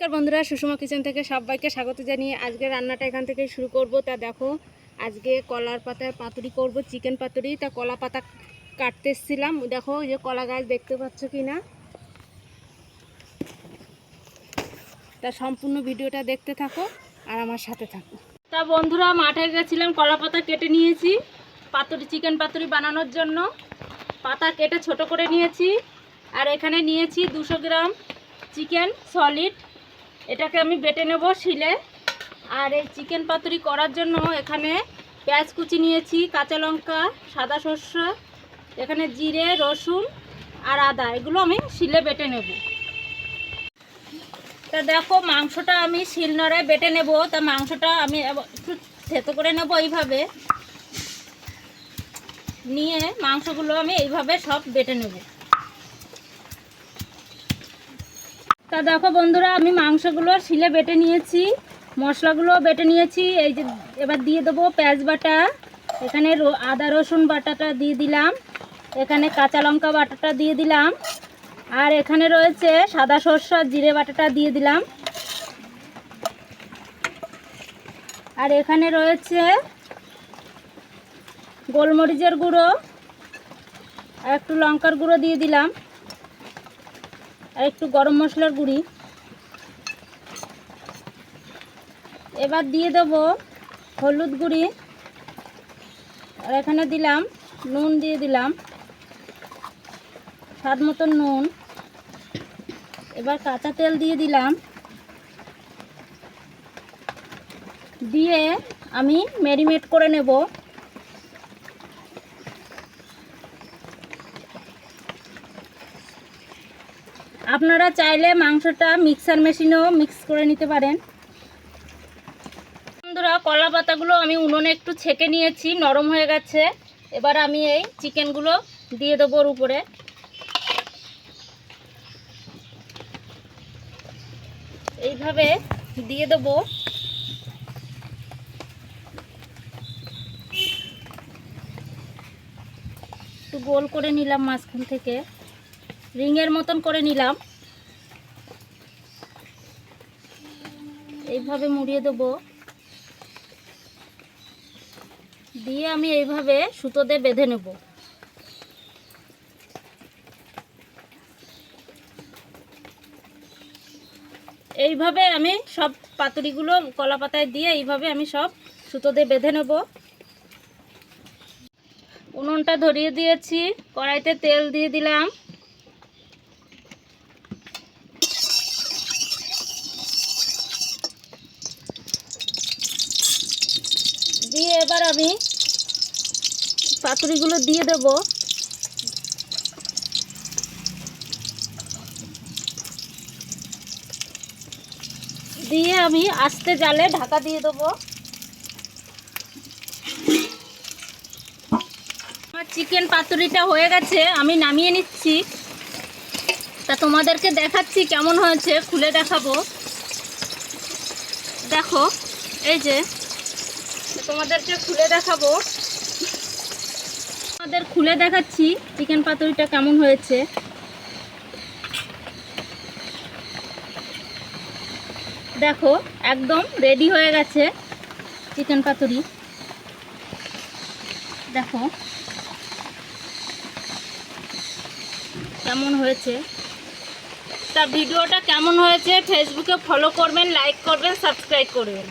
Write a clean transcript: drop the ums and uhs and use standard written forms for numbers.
নমস্কার বন্ধুরা, সুষমা কিচেন থেকে সবাইকে স্বাগত জানিয়ে আজকে রান্নাটা এখান থেকে শুরু করব। তা দেখো, আজকে কলার পাতায় পাতুরি করব, চিকেন পাতুরি। তা কলা পাতা কাটতে এসেছিলাম। দেখো এই যে কলা গাছ দেখতে পাচ্ছ কি না, তা সম্পূর্ণ ভিডিওটা দেখতে থাকো আর আমার সাথে থাকো। তা বন্ধুরা, মাঠে গেছিলাম, কলা পাতা কেটে নিয়েছি পাতুরি, চিকেন পাতুরি বানানোর জন্য। পাতা কেটে ছোট করে নিয়েছি। আর এখানে নিয়েছি 200 গ্রাম চিকেন সলিড, এটাকে আমি বেটে নেব শিলে। আর এই চিকেন পাতুরি করার জন্য এখানে পেঁয়াজ কুচি নিয়েছি, কাঁচা লঙ্কা, সাদা সরষে, এখানে জিরে, রসুন আর আদা, এগুলো আমি শিলে বেটে নেব। তা দেখো, মাংসটা আমি শিলনোড়ায় বেটে নেব। তা মাংসটা আমি একটু থেতো করে নেব এইভাবে নিয়ে, মাংসগুলো আমি এইভাবে সব বেটে নেব। তা দেখো বন্ধুরা, আমি মাংসগুলো শিলে বেটে নিয়েছি, মশলাগুলো বেটে নিয়েছি। এই যে এবার দিয়ে দেবো পেঁয়াজ বাটা, এখানে আদা রসুন বাটাটা দিয়ে দিলাম, এখানে কাঁচা লঙ্কা বাটাটা দিয়ে দিলাম, আর এখানে রয়েছে সাদা সরষে জিরে বাটাটা দিয়ে দিলাম, আর এখানে রয়েছে গোলমরিচের গুঁড়ো আর একটু লঙ্কার গুঁড়ো দিয়ে দিলাম, আর একটু গরম মশলার গুঁড়ি। এবার দিয়ে দেবো হলুদ গুঁড়ি, আর এখানে দিলাম নুন, দিয়ে দিলাম স্বাদ মতন নুন। এবার কাঁচা তেল দিয়ে দিলাম, দিয়ে আমি ম্যারিনেট করে নেব। আপনারা চাইলে মাংসটা মিক্সার মেশিনেও মিক্স করে নিতে পারেন। বন্ধুরা, কলা পাতাগুলো আমি উনুনে একটু ছেঁকে নিয়েছি, নরম হয়ে গেছে। এবার আমি এই চিকেনগুলো দিয়ে দেবো ওর উপরে। এইভাবে দিয়ে দেবো। একটু গোল করে নিলাম, মাঝখান থেকে রিংয়ের মতন করে নিলাম। এইভাবে মুড়িয়ে দেবো, দিয়ে আমি এইভাবে সুতো দিয়ে বেঁধে নেব। এইভাবে আমি সব পাতুরিগুলো কলা পাতায় দিয়ে এইভাবে আমি সব সুতো দিয়ে বেঁধে নেব। উনুনটা ধরিয়ে দিয়েছি, কড়াইতে তেল দিয়ে দিলাম, দিয়ে এবার আমি পাতুরিগুলো দিয়ে দেব। দিয়ে আমি আস্তে জালে ঢাকা দিয়ে দেবো। আমার চিকেন পাতুরিটা হয়ে গেছে, আমি নামিয়ে নিচ্ছি। তা তোমাদেরকে দেখাচ্ছি কেমন হয়েছে, খুলে দেখাবো। দেখো, এই যে তোমাদেরকে খুলে দেখাবো, তোমাদের খুলে দেখাচ্ছি চিকেন পাতুরিটা কেমন হয়েছে। দেখো, একদম রেডি হয়ে গেছে চিকেন পাতুরি। দেখো কেমন হয়েছে। তা ভিডিওটা কেমন হয়েছে ফেসবুকে ফলো করবেন, লাইক করবেন, সাবস্ক্রাইব করবেন।